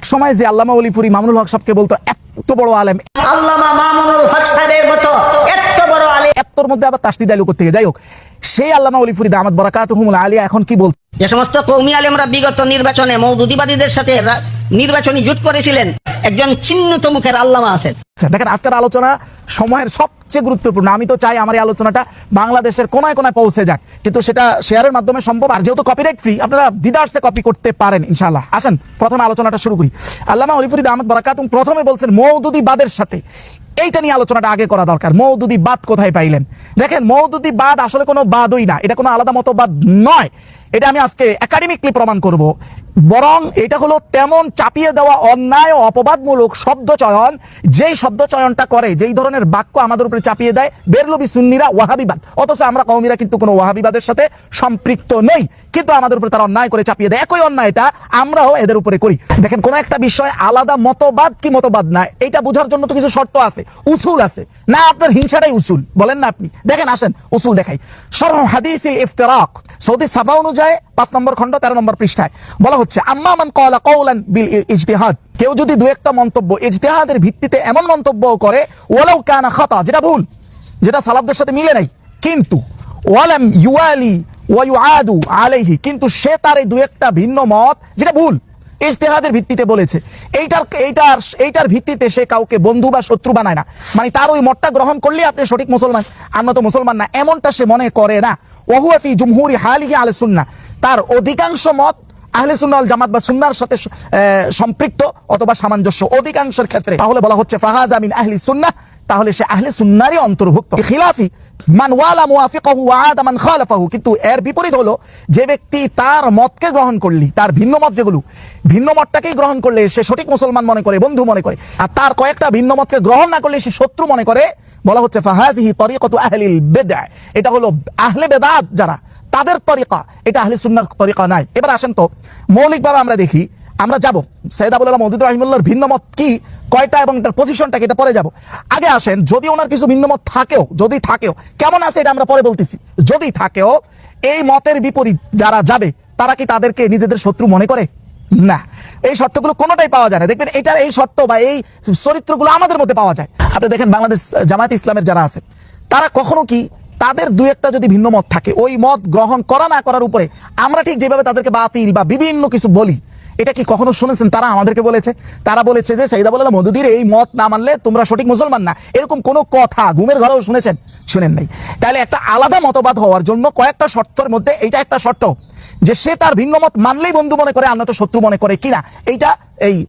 সময় যে আল্লামা ওলিপুরি মামুনুল হক সাহেবকে বলতো এত বড় আলেম, আল্লামা মামুনুল হক সাহেবের মতো এত বড় আলেম, এতর মধ্যে আবার তাসদিদ আইলো করতে যাই হোক, সেই আল্লামা ওলিপুরি দামাত বারাকাতুহুমুল আলিয়া এখন কি বলছে? যে সমস্ত কওমি আলেমরা বিগত নির্বাচনে মওদুদিবাদীদের সাথে নির্বাচনী জোট করেছিলেন, একজন চিহ্নিত মুখের আল্লামা আছেন। দেখেন আজকের আলোচনা সময়ের সবচেয়ে গুরুত্বপূর্ণ। আমি তো চাই আমার এই আলোচনাটা বাংলাদেশের কোনায় কোনায় পৌঁছে যাক, কিন্তু সেটা শেয়ারের মাধ্যমে সম্ভব। আর যেহেতু কপিরাইট ফ্রি, আপনারা দিদার্সে কপি করতে পারেন ইনশাআল্লাহ। আসেন প্রথমে আলোচনাটা শুরু করি। আল্লামা ওলিপুরি দামাত বারাকাতুহুম প্রথমে বলছেন মওদুদিবাদের সাথে, এইটা নিয়ে আলোচনাটা আগে করা দরকার। মওদুদিবাদ কোথায় পাইলেন? দেখেন মওদুদিবাদ আসলে কোনো বাদই না, এটা কোনো আলাদা মতবাদ নয়। এটা আমি আজকে একাডেমিকলি প্রমাণ করব। বরং এটা হলো তেমন চাপিয়ে দেওয়া অন্যায় ও অপবাদমূলক শব্দ চয়ন, যেই শব্দ চয়নটা করে, যেই ধরনের বাক্য আমাদের উপরে চাপিয়ে দেয় বেরলবি সুন্নিরা ওয়াহাবিবাদ। অথচ আমরা কওমিরা কিন্তু কোনো ওয়াহাবিবাদের সাথে সম্পৃক্ত নই, কিন্তু আমাদের উপরে তারা অন্যায় করে চাপিয়ে দেয়। একই অন্যায়টা আমরাও এদের উপরে করি। দেখেন কোন একটা বিষয় আলাদা মতবাদ কি মতবাদ না, এটা বোঝার জন্য তো কিছু শর্ত আছে, উসুল আছে না? আপনার হিংসাটাই উসুল বলেন না আপনি? দেখেন আসেন উসুল দেখাই। শরহ হাদিসিল ইফতিরাক সৌদি সাফা অনুযায়ী 5 নম্বর খণ্ড 13 নম্বর পৃষ্ঠায় বলা হচ্ছে, আম্মা মান ক্বালা কওলান বিল ইজতিহাদ, কেউ যদি দু একটা মন্তব্য ইজতিহাদের ভিত্তিতে এমন মন্তব্য করে, ওয়ালাউ কানা খাতা, যেটা ভুল, যেটা সালাফদের সাথে মিলে নাই, কিন্তু ওয়ালাম ইউআলি ওয়া ইউআদু আলাইহি, কিন্তু সে তার এই দু একটা ভিন্ন মত যেটা ভুল ইজতিহাদের ভিত্তিতে বলেছে, এইটার ভিত্তিতে সে কাউকে বন্ধু বা শত্রু বানায় না। মানে তার ওই মতটা গ্রহণ করলে আপনি সঠিক মুসলমান, আমরা তো মুসলমান না, এমনটা সে মনে করে না। ওয়াহুয়া ফি জুমহুরি হালিহি আহলে সুন্নাহ, তার অধিকাংশ মত আহলে সুন্নাহ ওয়াল জামাত বা সুন্নাহর সাথে সম্পৃক্ত অথবা সামঞ্জস্য অধিকাংশের ক্ষেত্রে। তাহলে বলা হচ্ছে ফাহাজা মিন আহলি সুন্নাহ, তাহলে সে আহলে সুন্নাহরই অন্তর্ভুক্ত। খিলাফি মান ওয়ালা মুওয়াফিকাহু ওয়া আদা মান খালাফাহু, কিন্তু এর বিপরীত হলো যে ব্যক্তি তার মতকে গ্রহণ করলি, তার ভিন্ন মত যেগুলো, ভিন্ন মতটাকেই গ্রহণ করলে সে সঠিক মুসলমান মনে করে, বন্ধু মনে করে, আর তার কয়েকটা ভিন্ন মতকে গ্রহণ না করলে সে শত্রু মনে করে। বলা হচ্ছে ফাহাজিহি তরিকাতু আহলিল বিদআহ, এটা হলো আহলে বেদাত যারা, তাদের তরিকা, এটা আহলে সুন্নাহর তরিকা নাই। এবার আসেন তো মৌলিকভাবে আমরা দেখি, আমরা যাব সৈয়দ আবুল আলা মওদুদি রাহিমাহুল্লাহর ভিন্ন মত কি, কয়টা এবং তার পজিশনটা কি, এটা পরে যাব। আগে আসেন, যদি ওনার কিছু ভিন্ন মত থাকেও, যদি থাকেও কেমন আছে এটা আমরা পরে বলতেছি, যদি থাকেও এই মতের বিপরীত যারা যাবে তারা কি তাদেরকে নিজেদের শত্রু মনে করে? না, এই শর্তগুলো কোনোটাই পাওয়া যায় না। দেখবেন এটার এই শর্ত বা এই চরিত্রগুলো আমাদের মধ্যে পাওয়া যায়। আপনি দেখেন বাংলাদেশ জামায়াত ইসলামের যারা আছে, তারা কখনো কি তাদের দু একটা যদি ভিন্ন মত থাকে, ওই মত গ্রহণ করা না করার উপরে আমরা ঠিক যেভাবে তাদেরকে বাতিল বা বিভিন্ন কিছু বলি, এটা কি কখনো শুনেছেন তারা আমাদেরকে বলেছে? তারা বলেছে যে সৈয়দ আবুল আলা মওদুদির এই মত না মানলে তোমরা সঠিক মুসলমান না, এরকম কোনো কথা ঘুমের ঘরেও শুনেছেন? শুনেন নাই। তাহলে একটা আলাদা মতবাদ হওয়ার জন্য কয়েকটা শর্তের মধ্যে এইটা একটা শর্ত, যে সে তার ভিন্ন মত মানলেই বন্ধু মনে করে, আমরা তো শত্রু মনে করে কিনা, এইটা এই